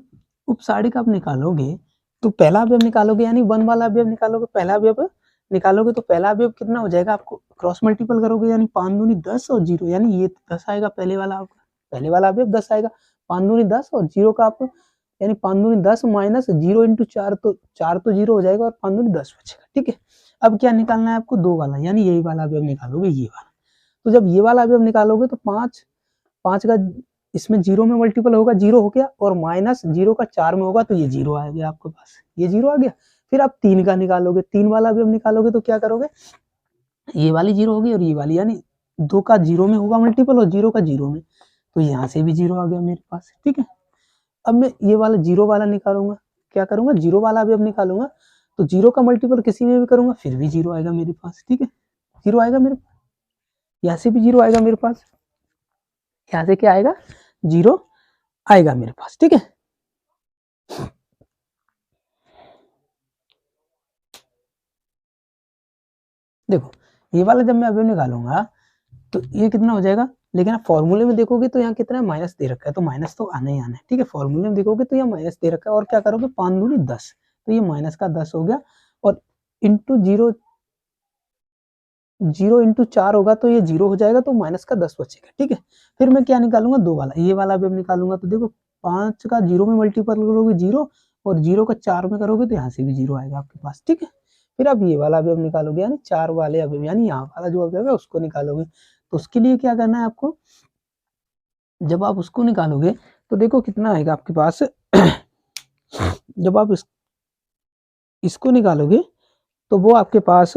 Speaker 1: उपसारिक आप निकालोगे तो पहला अवयव निकालोगे, यानी 1 वाला अवयव निकालोगे, पहला अवयव निकालोगे तो पहला अवयव कितना हो जाएगा, आपको क्रॉस मल्टीपल करोगे, यानी 5 दूनी 10 और 0, यानी ये 10 आएगा, पहले वाला आपका, पहले वाला अवयव 10 आएगा, 5 दूनी 10 और 0 का आपको, यानी 5 दूनी 10 माइनस 0 इंटू 4, तो 4 तो 0 हो जाएगा और 5 दूनी 10 बचेगा, ठीक है। अब क्या निकालना है आपको, 2 वाला, यानी यही वाला अवयव निकालोगे, ये वाला। तो जब ये वाला अवयव निकालोगे तो 5 का इसमें 0 में मल्टीपल होगा, 0 हो गया, और माइनस 0 का 4 में होगा तो ये 0 आ गया आपके पास, ये 0 आ गया। फिर आप 3 का निकालोगे, 3 वाला अवयव निकालोगे तो क्या करोगे, ये वाली 0 होगी और ये वाली, यानी 2 का 0 में होगा मल्टीपल और 0 का 0 में, तो यहाँ से भी 0 आ गया मेरे पास, ठीक है। अब मैं ये वाला 0 वाला निकालूंगा, क्या करूंगा, 0 वाला अवयव निकालूंगा, तो 0 का मल्टीपल किसी में भी करूंगा फिर भी 0 आएगा मेरे पास, ठीक है। 0 आएगा मेरे, यहाँ से भी 0 आएगा मेरे पास, यहाँ से क्या आएगा, 0 आएगा मेरे पास, ठीक है। देखो ये वाला जब मैं अवयव निकालूंगा तो ये कितना हो जाएगा, लेकिन आप फॉर्मूले में देखोगे तो यहाँ कितना माइनस दे रखा है, तो माइनस तो आना ही आना है, ठीक है। फॉर्मूले में देखोगे तो यहाँ माइनस दे रखा है, और क्या करोगे, 5 दूनी 10, तो ये माइनस का 10 हो गया, और इंटू 0, 0 इंटू 4 होगा तो ये 0 हो जाएगा, तो माइनस का 10 बचेगा, ठीक है। फिर मैं क्या निकालूंगा, 2 वाला, ये वाला अवयव निकालूंगा, तो देखो 5 का 0 में मल्टीपल करोगे 0, और 0 का 4 में करोगे तो यहाँ से भी 0 आएगा आपके पास, ठीक है। फिर आप ये वाला अवयव निकालोगे, यानी 4 वाले अवयव, यानी यहाँ वाला जो अवयव है उसको निकालोगे। तो उसके लिए क्या करना है आपको, जब आप उसको निकालोगे तो देखो कितना आएगा आपके पास, जब आप इसको निकालोगे तो वो आपके पास,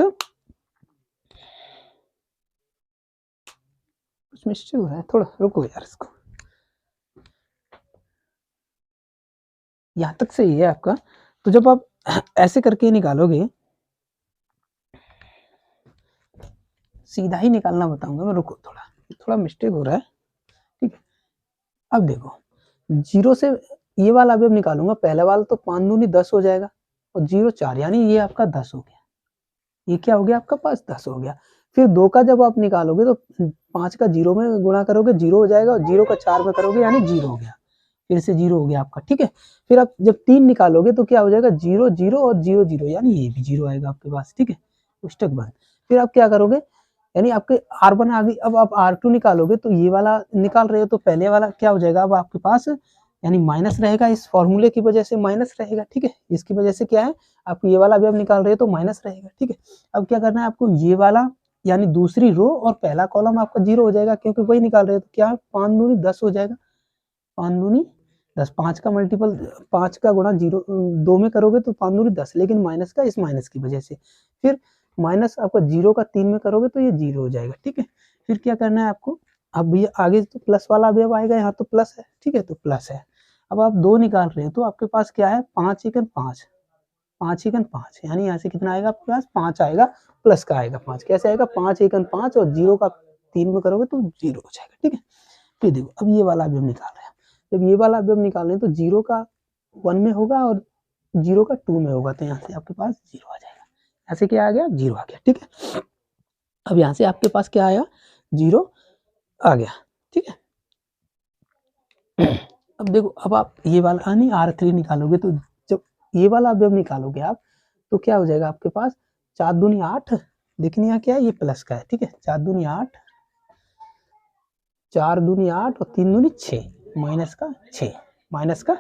Speaker 1: कुछ मिस्टेक हो रहा है, थोड़ा रुको यार, इसको यहाँ तक सही है आपका। तो जब आप ऐसे करके निकालोगे, सीधा ही निकालना बताऊंगा मैं, रुको थोड़ा मिस्टेक हो रहा है, ठीक है। अब देखो 0 से ये वाला अवयव निकालूंगा, पहले वाला तो 5 दूनी 10 हो जाएगा, और 0 4, यानी ये आपका 10 हो गया, ये क्या हो गया आपका पास, 10 हो गया। फिर 2 का जब आप निकालोगे तो 5 का 0 में गुणा करोगे 0 हो जाएगा, और 0 का 4 में करोगे यानी 0 हो गया, फिर से 0 हो गया आपका, ठीक है। फिर आप जब 3 निकालोगे तो क्या हो जाएगा, 0 0 और 0 0, यानी ये भी 0 आएगा आपके पास, ठीक है, पुस्तक बंद। फिर आप क्या करोगे, यानी आपके R1 आ गई, अब आप R2 निकालोगे, तो ये वाला निकाल रहे हो तो पहले वाला क्या हो जाएगा, अब आपके पास यानी माइनस रहेगा, इस फॉर्मूले की वजह से माइनस रहेगा, ठीक है। इसकी वजह से क्या है, आप ये वाला अवयव निकाल रहे हो तो माइनस रहेगा, ठीक है। अब क्या करना है आपको, ये वाला यानी दूसरी रो और पहला कॉलम आपका 0 हो जाएगा, क्योंकि वही निकाल रहे हो, तो क्या 5 दूनी 10 हो जाएगा, 5 दूनी 10, 5 का मल्टीपल, 5 का गुणा 0 2 में करोगे तो 5 दूनी 10, लेकिन माइनस का, इस माइनस की वजह से, फिर माइनस आपका 0 का 3 में करोगे तो ये 0 हो जाएगा, ठीक है। फिर क्या करना है आपको, अब ये आगे तो प्लस वाला अवयव आएगा, यहाँ तो प्लस है, ठीक है, तो प्लस है। अब आप 2 निकाल रहे हो तो आपके पास क्या है, 5 एकन 5, 5 एकन 5, यानी यहाँ से कितना आएगा आपके पास, 5 आएगा, प्लस का आएगा 5, कैसे आएगा, 5 एकन 5 और 0 का 3 में करोगे तो 0 हो जाएगा, ठीक है। फिर देखो अब ये वाला अवयव निकाल रहे हैं, जब ये वाला अवयव निकाल रहे हैं तो 0 का 1 में होगा और 0 का 2 में होगा, तो यहाँ से आपके पास 0 आ जाएगा, यहाँ से क्या आ गया, 0 आ गया, ठीक है। अब यहाँ से आपके पास क्या आया, 0 आ गया, ठीक है। अब देखो, अब आप ये वाला नहीं R3 निकालोगे, तो जब ये वाला अवयव निकालोगे आप तो क्या हो जाएगा आपके पास, 4 दूनी 8, लेकिन यहाँ क्या है, ये प्लस का है, ठीक है, 4 दूनी 8, 4 दूनी 8 और 3 दूनी 6, माइनस का 6, माइनस का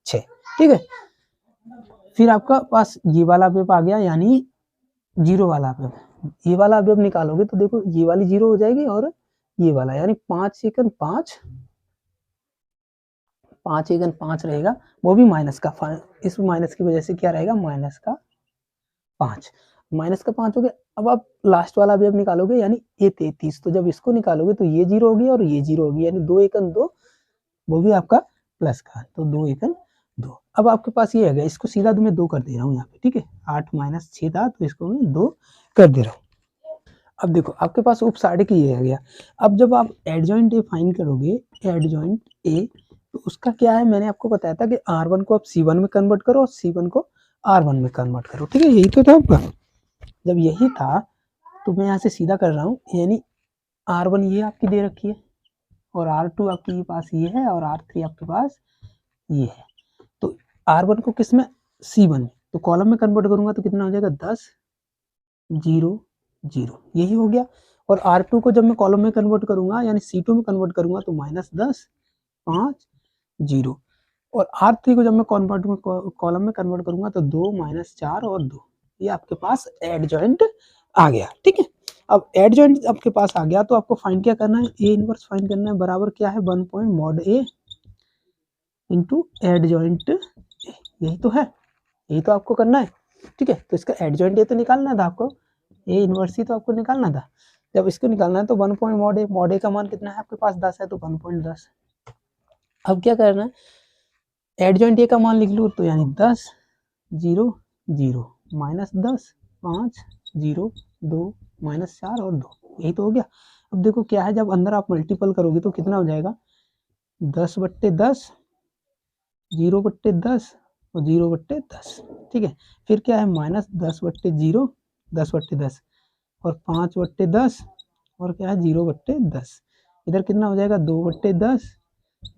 Speaker 1: 6, ठीक है। फिर आपका पास ये वाला अवयव आ गया, यानी 0 वाला अवयव, ये वाला अवयव निकालोगे तो देखो ये वाली 0 हो जाएगी, और ये वाला, यानी 5 एकन 5, 5 एकन 5 रहेगा, वो भी माइनस का, इस माइनस की वजह से क्या रहेगा, माइनस का 5, माइनस का 5 हो गया। अब आप लास्ट वाला भी अब निकालोगे यानी ये 33, तो जब इसको निकालोगे तो ये 0 होगी और ये 0 होगी, यानी 2 एकन 2, वो भी आपका प्लस का, तो 2 एकन 2। अब आपके पास ये है गया, इसको सीधा मैं 2 कर दे रहा हूँ यहाँ पे, ठीक है। 8 माइनस 6 था तो इसको मैं 2 कर दे रहा हूँ। अब देखो आपके पास उपसारिक ये है गया। अब जब आप एडजॉइंट ए फाइंड करोगे, एडजॉइंट ए, तो उसका क्या है, मैंने आपको बताया था कि R1 को आप C1 में कन्वर्ट करो और C1 को R1 में कन्वर्ट करो, ठीक है। यही तो था आपका। जब यही था तो मैं यहाँ से सीधा कर रहा हूँ, यानी R1 ये आपकी दे रखी है और R2 आपके पास ये है और R3 आपके पास ये है। तो R1 को किस में, C1 में, तो कॉलम में कन्वर्ट करूंगा तो कितना हो जाएगा 10 0 0, यही हो गया। और R2 को जब मैं कॉलम में कन्वर्ट करूंगा यानी C2 में कन्वर्ट करूंगा तो -10 5 0, और R3 को जब मैं कॉलम में कन्वर्ट करूंगा तो 2 -4 और 2, ये आपके पास एडजॉइंट आ गया, ठीक है। अब एडजॉइंट आपके पास आ गया तो आपको फाइंड क्या करना है, ए इनवर्स फाइंड करना है, बराबर क्या है 1 पॉइंट मॉड ए इंटू एडजॉइंट, यही तो है, यही तो आपको करना है, ठीक है। तो इसका एडजॉइंट ए तो निकालना था आपको, ए इनवर्स ही तो आपको निकालना था। जब इसको निकालना है तो 1 पॉइंट मॉड ए का मान कितना है आपके पास 10 है, तो 1.10। अब क्या करना है, एडजॉइंट ए का मान लिख लूँ तो यानी 10 0 0 -10 5 0 2 -4 और 2, यही तो हो गया। अब देखो क्या है, जब अंदर आप मल्टीपल करोगे तो कितना हो जाएगा 10/10 0/10 और 0/10, ठीक है। फिर क्या है -10/0 10/10 और 5/10 और क्या है 0/10, इधर कितना हो जाएगा 2/10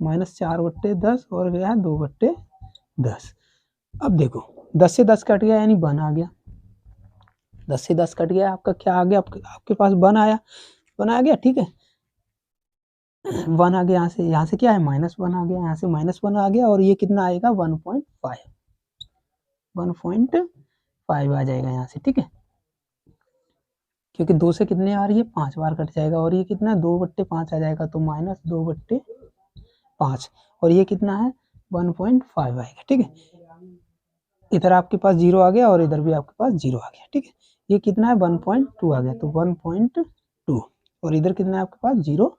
Speaker 1: -4/10 और क्या है 2/10। अब देखो 10 से 10 कट गया यानी 1 आ गया, 10 से 10 कट गया, आपका क्या आ गया, आपके पास 1 आया, 1 आ गया, ठीक है। 1 आ गया, यहाँ से क्या है -1 आ गया, यहाँ से -1 आ गया, और ये कितना आएगा 1.5 आ जाएगा यहाँ से, ठीक है। क्योंकि 2 से कितने आ रही है 5 बार कट जाएगा, और ये कितना है 2/5 आ जाएगा, तो -2/5, और ये कितना है 1.5 आएगा, ठीक है। इधर आपके पास 0 आ गया और इधर भी आपके पास 0 आ गया, ठीक है। ये कितना है 1.2 आ गया, तो 1.2, और इधर कितना है आपके पास 0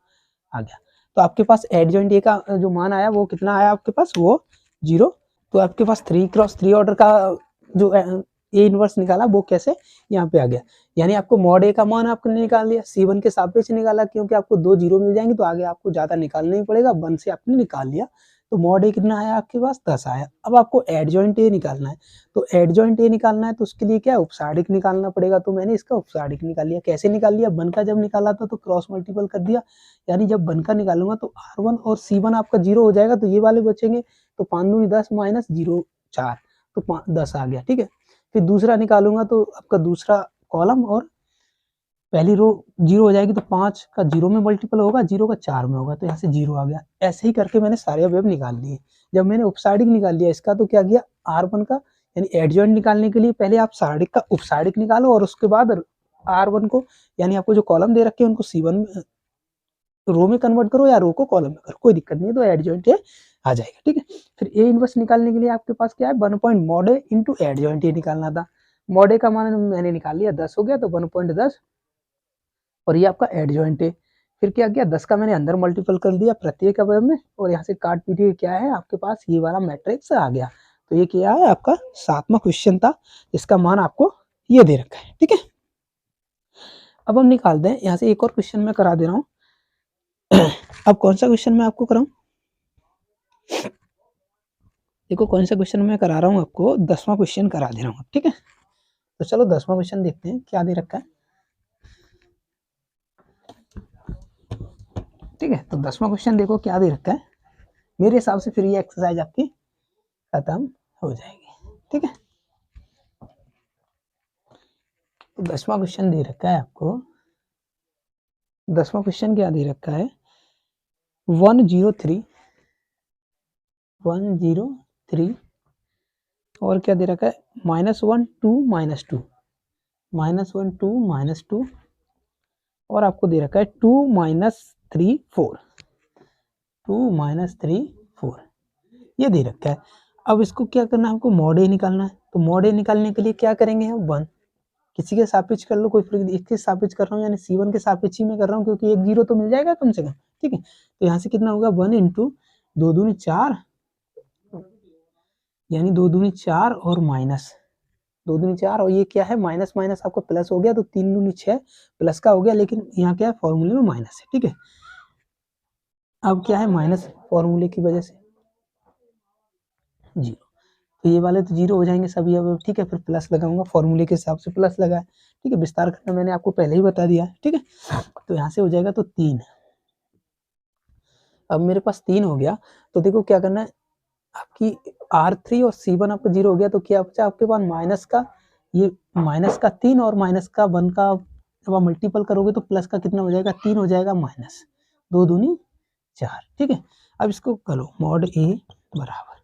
Speaker 1: आ गया। तो आपके पास एडजॉइंट ए का जो मान आया वो कितना आया आपके पास, वो 0। तो आपके पास 3x3 ऑर्डर का जो ए इनवर्स निकाला वो कैसे यहाँ पे आ गया, यानी आपको मॉड ए का मान आपने निकाल लिया, C1 के सापेक्ष निकाला, क्योंकि आपको 2 0 मिल जाएंगे तो आगे आपको ज्यादा निकालना ही पड़ेगा, 1 से आपने निकाल लिया, तो मॉड ए कितना आया आपके पास 10 आया। अब आपको एडजॉइंट ए निकालना है, तो एडजॉइंट ए निकालना है तो उसके लिए क्या उपसारिक निकालना पड़ेगा, तो मैंने इसका उपसारिक निकाल लिया। कैसे निकाल लिया, 1 का जब निकाला था तो क्रॉस मल्टीपल कर दिया, यानी जब 1 का निकालूंगा तो R1 और C1 आपका 0 हो जाएगा, तो ये वाले बचेंगे, तो 5 दूनी 10 -0 4, तो 10 आ गया, ठीक है। फिर दूसरा निकालूंगा तो आपका दूसरा कॉलम और पहली रो 0 हो जाएगी, तो 5 का 0 में मल्टीपल होगा, 0 का 4 में होगा, तो यहाँ से 0 आ गया। ऐसे ही करके मैंने सारे अवयव निकाल लिए। जब मैंने उपसारिक निकाल लिया इसका, तो क्या किया R1 का यानी एडजॉइंट निकालने के लिए पहले आप सारिक का उपसारिक निकालो, और उसके बाद R1 को यानी आपको जो कॉलम दे रखे हैं उनको C1 में रो में कन्वर्ट करो या रो को कॉलम में करो, कोई दिक्कत नहीं है, तो एडजॉइंट ए आ जाएगा, ठीक है। फिर ए इनवर्स निकालने के लिए आपके पास क्या है 1 point mod A into adjoint A निकालना था। मॉड ए का मान मैंने निकाल लिया 10 हो गया, तो 1.10, और ये आपका एडजॉइंट है। फिर क्या किया 10 का मैंने अंदर मल्टीपल कर दिया प्रत्येक अवयव में, और यहाँ से काट पीट के क्या है आपके पास ये वाला मैट्रिक्स आ गया। तो ये क्या है आपका 7वां क्वेश्चन था, जिसका मान आपको ये दे रखा है, ठीक है। अब हम निकालते हैं यहाँ से एक और क्वेश्चन मैं करा दे रहा हूँ। अब कौन सा क्वेश्चन मैं आपको कराऊं, देखो कौन सा क्वेश्चन मैं करा रहा हूँ आपको, 10वां क्वेश्चन करा दे रहा हूँ, ठीक है। तो चलो 10वां क्वेश्चन देखते हैं क्या दे रखा है, ठीक है। तो 10वां क्वेश्चन देखो क्या दे रखा है, मेरे हिसाब से फिर ये एक्सरसाइज आपकी खत्म हो जाएगी, ठीक है। तो 10वां क्वेश्चन दे रखा है आपको, 10वां क्वेश्चन क्या दे रखा है 103 और क्या दे रखा है -1 2 -2 -1 2 -2, और आपको दे रखा है 2 -3 4 ये दे रखा है। अब इसको क्या करना है, हमको मॉड ए निकालना है, तो मॉड ए निकालने के लिए क्या करेंगे हम 1, किसी के सापेक्ष कर लो, कोई फर्क नहीं, इसके सापेक्ष कर रहा हूँ यानी C1 के सापेक्ष ही में कर रहा हूँ, क्योंकि एक जीरो तो मिल जाएगा कम से कम, ठीक है। तो यहाँ से कितना होगा 1 इंटू 2 दूनी 4, यानी 2 दूनी 4 और माइनस 2 दूनी 4, और ये क्या है माइनस माइनस आपको प्लस हो गया, तो 3 दूनी 6 प्लस का हो गया, लेकिन यहाँ क्या है फॉर्मूले में माइनस है, ठीक है। अब क्या है माइनस फॉर्मूले की वजह से जीरो, तो ये वाले तो जीरो हो जाएंगे सभी अब, ठीक है। फिर प्लस लगाऊंगा, फॉर्मूले के हिसाब से प्लस लगा है, ठीक है। विस्तार करना मैंने आपको पहले ही बता दिया है, ठीक है। तो यहाँ से हो जाएगा तो 3, अब मेरे पास 3 हो गया, तो देखो क्या करना है, आपकी R3 और C1 आपका जीरो हो गया, तो क्या बचा आपके पास माइनस का, ये माइनस का 3 और माइनस का 1 का जब आप मल्टीपल करोगे तो प्लस का कितना हो जाएगा 3 हो जाएगा, माइनस 2 दूनी 4, ठीक है। अब इसको करो मॉड A बराबर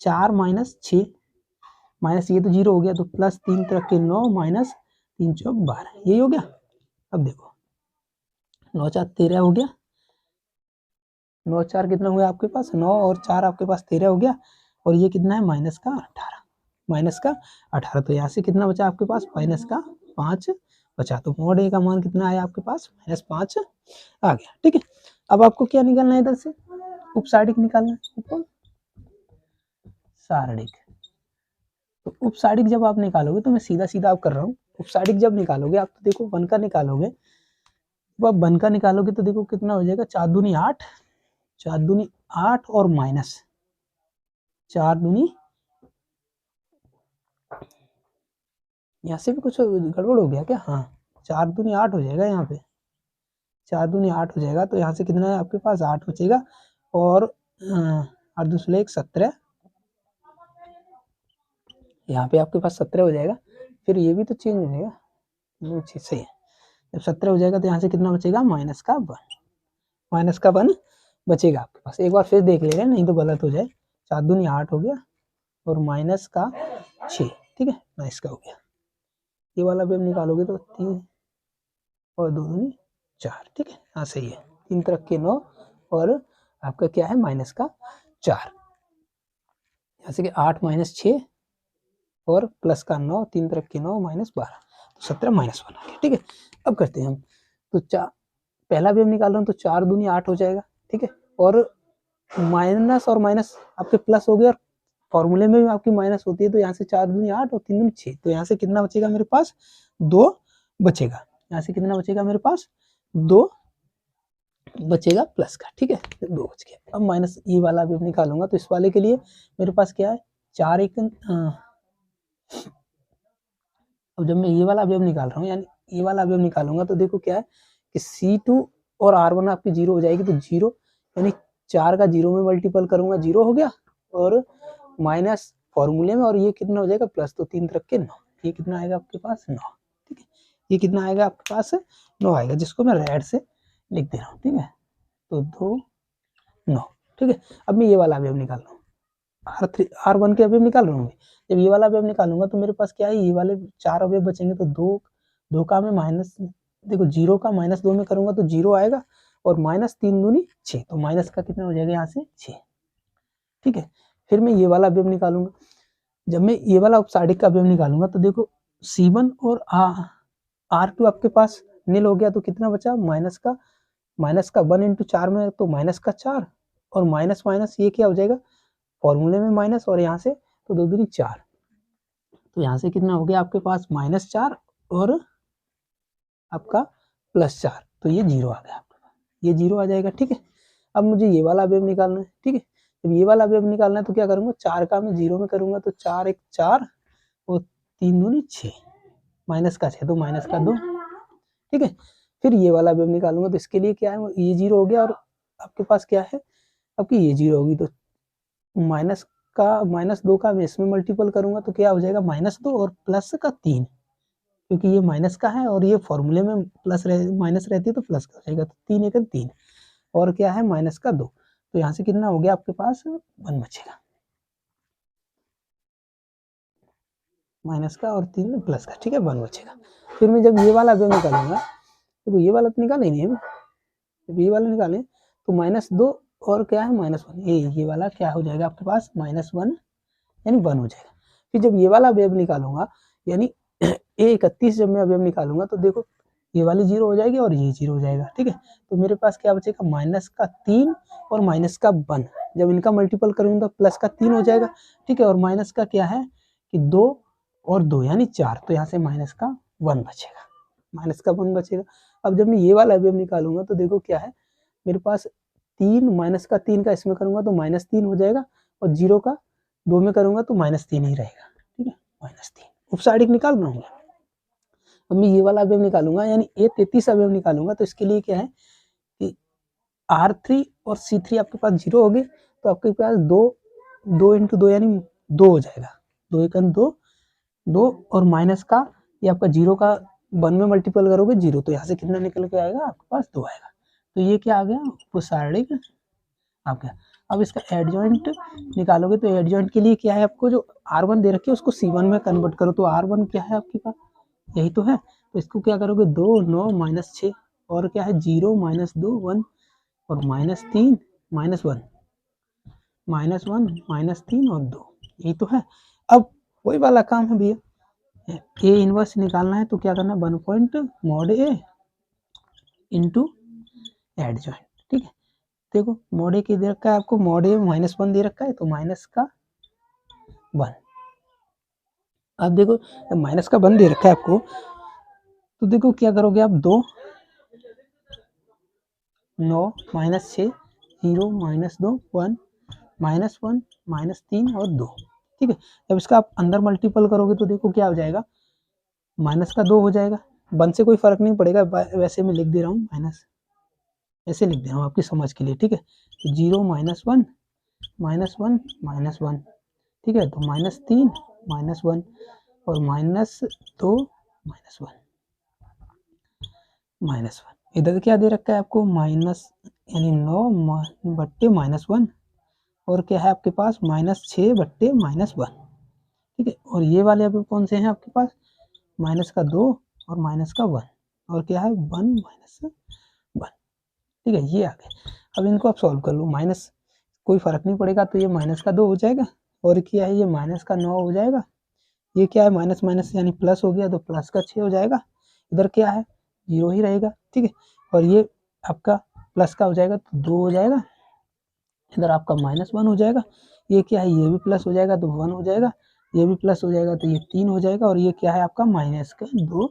Speaker 1: 4 माइनस 6, माइनस ये तो जीरो हो गया, तो प्लस 3 तरह के 9 माइनस 3 चौक 12, यही हो गया। अब देखो 9 4 13 हो गया, 9 4 कितना हुआ आपके पास 9 और 4 आपके पास 13 हो गया, और ये कितना है माइनस का 18, माइनस का 18, तो यहाँ से कितना बचा आपके पास माइनस का 5 बचा, तो मॉड ए का मान कितना आया आपके पास -5 आ गया, ठीक है। अब आपको क्या निकालना है इधर से, उपसारिक निकालना है, उपसारिक। तो उपसारिक जब आप निकालोगे, तो मैं सीधा सीधा आप कर रहा हूँ, उपसारिक जब निकालोगे आप, तो देखो 1 का निकालोगे, जब आप 1 का निकालोगे तो देखो कितना हो जाएगा 4 दूनी 8, 4 दूनी 8 और माइनस 4 दूनी, यहाँ से भी कुछ गड़बड़ हो गया क्या, हाँ 4 दूनी 8 हो जाएगा, यहाँ पे 4 दूनी 8 हो जाएगा, तो यहाँ से कितना है आपके पास 8 बचेगा, और 8 दूसरे 1 17, यहाँ पे आपके पास 17 हो जाएगा, फिर ये भी तो चेंज हो जाएगा, ये चीज सही है, जब 17 हो जाएगा तो यहाँ से कितना बचेगा माइनस का 1, माइनस का 1 बचेगा आपके पास, एक बार फिर देख ले रहे नहीं तो गलत हो जाए, 4 दूनी 8 हो गया और माइनस का 6, ठीक है, माइनस का हो गया, ये वाला भी निकालोगे तो 3 और 2 दूनी 4, ठीक है, हाँ सही है, 3 तरफ के 9 और आपका क्या है माइनस का 4, यहाँ से कि 8 माइनस 6 और प्लस का 9, 3 तरफ के 9 माइनस 12, तो 17 माइनस 1 आ गया, ठीक है। अब करते हैं हम, तो पहला भी हम निकाल रहे हैं, तो 4 दूनी 8 हो जाएगा, ठीक है, और माइनस और माइनस आपके प्लस हो गया, और फॉर्मूले में भी आपकी माइनस होती है, तो यहाँ से 4 दूनी 8 और 3 दूनी 6, तो यहाँ से कितना बचेगा मेरे पास 2 बचेगा, यहाँ से कितना बचेगा मेरे पास 2 बचेगा प्लस का, ठीक है, 2 बच गया। अब माइनस ये वाला भी निकालूंगा, तो इस वाले के लिए मेरे पास क्या है 4 1, अब जब मैं ये वाला अवयव निकाल रहा हूँ, यानी ये वाला अवयव निकालूंगा, तो देखो क्या है कि C2 और R1 आपकी जीरो हो जाएगी, तो जीरो यानी 4 का जीरो में मल्टीपल करूंगा, जीरो हो गया, और माइनस फॉर्मूले में, और ये कितना हो जाएगा प्लस, तो 3 तरफ के 9, ये कितना आएगा आपके पास 9, ठीक है, ये कितना आएगा आपके पास 9 आएगा, जिसको मैं रेड से लिख दे रहा हूँ, ठीक है, तो 2 9, ठीक है। अब मैं ये वाला अवयव निकाल रहा हूँ, R1 के अवयव निकाल रहा हूँ, जब ये वाला अवयव निकालूंगा तो मेरे पास क्या है ये वाले 4 अवयव बचेंगे, तो 2 का मैं माइनस, देखो 0 का -2 में करूंगा तो 0 आएगा, और -3 दूनी 6, तो माइनस का कितना हो जाएगा यहाँ से 6, ठीक है। फिर मैं ये वाला अवयव निकालूंगा, जब मैं ये वाला उपसारिक का अवयव निकालूंगा, तो देखो C1 और R2 आपके पास नील हो गया, तो कितना बचा माइनस का 1 इंटू 4 में, तो माइनस का 4, और माइनस माइनस ये क्या हो जाएगा फॉर्मूले में माइनस, और यहाँ से तो 2 दूनी 4, तो यहाँ से कितना हो गया आपके पास -4 और आपका +4, तो ये 0 आ गया आपके पास, ये 0 आ जाएगा, ठीक है। अब मुझे ये वाला अवयव निकालना है, ठीक है, जब ये वाला अवयव निकालना है तो क्या करूंगा 4 का मैं 0 में करूंगा, तो 4 1 4 और 3 दूनी 6, माइनस का 6 तो माइनस का 2, ठीक है। फिर ये वाला अवयव निकालूंगा, तो इसके लिए क्या है ये 0 हो गया, और आपके पास क्या है आपकी ये 0 होगी, तो -2 का मैं इसमें मल्टीपल करूंगा, तो क्या हो जाएगा -2 और प्लस का 3, क्योंकि ये माइनस का है और ये फॉर्मूले में माइनस रहती है, तो प्लस का हो जाएगा, तो 3 1 3, और क्या है माइनस का 2, तो यहाँ से कितना हो गया आपके पास 1 बचेगा, माइनस का और 3 प्लस का, ठीक है 1 बचेगा। फिर मैं जब ये वाला अवयव निकालूंगा, देखो ये वाला तो निकाले नहीं है, जब ये वाला निकालें तो -2 और क्या है -1, ये वाला क्या हो जाएगा आपके पास -1 यानी 1 हो जाएगा। फिर जब ये वाला अवयव निकालूंगा, यानी A31 जब मैं अवयव निकालूंगा तो देखो ये वाली 0 हो जाएगी और ये 0 हो जाएगा, ठीक है। तो मेरे पास क्या बचेगा, माइनस का 3 और माइनस का 1। जब इनका मल्टीपल करूंगा प्लस का 3 हो जाएगा, ठीक है, और माइनस का क्या है कि 2 और 2 यानी 4, तो यहाँ से माइनस का 1 बचेगा, माइनस का 1 बचेगा। अब जब मैं ये वाला अवयव निकालूंगा तो देखो क्या है मेरे पास 3 माइनस का 3 का इसमें करूंगा तो -3 हो जाएगा, और 0 का 2 में करूंगा तो -3 ही रहेगा, ठीक है, -3 उपसाइडिक निकाल रहा हूँ। अब मैं ये वाला अवयव निकालूंगा यानी A33 अवयव निकालूंगा, तो इसके लिए क्या है कि R3 और C3 आपके पास 0 हो गए, तो आपके पास 2 इंटू 2 यानी 2 हो जाएगा, 2 एक 2 और माइनस का ये आपका 0 का 1 में मल्टीपल करोगे 0, तो यहाँ से कितना निकल के आएगा आपके पास 2 आएगा। तो ये क्या आ गया उपसारणिक आ गया। अब इसका एडजॉइंट निकालोगे तो एडजॉइंट के लिए क्या है आपको जो R1 दे रखी है उसको C1 में कन्वर्ट करो, तो R1 क्या है आपके पास यही तो है, तो इसको क्या करोगे 2 9 -6 और क्या है 0 -2 1 और -3 -1 -3 और 2, यही तो है। अब वही वाला काम है भैया, ए इनवर्स निकालना है तो क्या करना है 1 पॉइंट मॉड ए इंटू एडजॉइंट, ठीक है। देखो मॉड ए की दे रखा है आपको, मॉड ए -1 दे रखा है तो माइनस का 1। अब देखो माइनस का 1 दे रखा है आपको, तो देखो क्या करोगे आप 2 9 -6 0 -2 1 -1 -3 और 2, ठीक है। जब इसका आप अंदर मल्टीपल करोगे तो देखो क्या हो जाएगा, माइनस का 2 हो जाएगा, 1 से कोई फर्क नहीं पड़ेगा, वैसे मैं लिख दे रहा हूँ माइनस, ऐसे लिख दे रहा हूँ आपकी समझ के लिए, ठीक है। तो 0 -1 -1 ठीक है, तो -3 -1 और -2 -1 इधर क्या दे रखा है आपको माइनस यानी 9/-1 और क्या है आपके पास -6/-1, ठीक है। और ये वाले अभी कौन से हैं आपके पास, माइनस का 2 और माइनस का 1 और क्या है 1 -1, ठीक है, ये आ गए। अब इनको आप सॉल्व कर लो, माइनस कोई फर्क नहीं पड़ेगा, तो ये माइनस का 2 हो जाएगा और क्या है ये माइनस का 9 हो जाएगा, ये क्या है माइनस माइनस यानी प्लस हो गया तो प्लस का 6 हो जाएगा, इधर क्या है 0 ही रहेगा, ठीक है। और ये आपका प्लस का हो जाएगा तो 2 हो जाएगा, इधर आपका -1 हो जाएगा, ये क्या है ये भी प्लस हो जाएगा तो 1 हो जाएगा, ये भी प्लस हो जाएगा तो ये 3 हो जाएगा, और ये क्या है आपका -2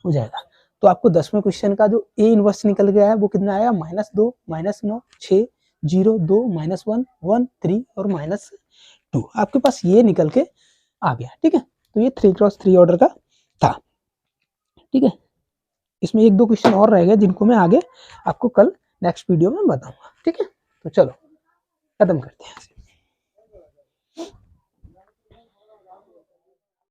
Speaker 1: हो जाएगा। तो आपको 10वें क्वेश्चन का जो ए इनवर्स निकल गया है वो कितना आया -2 -9 6 0 2 -1 1 3 और -2, आपके पास ये निकल के आ गया, ठीक है। तो ये 3x3 ऑर्डर का था, ठीक है। इसमें 1-2 क्वेश्चन और रह गए जिनको मैं आगे आपको कल नेक्स्ट वीडियो में बताऊंगा, ठीक है। तो चलो खत्म करते हैं।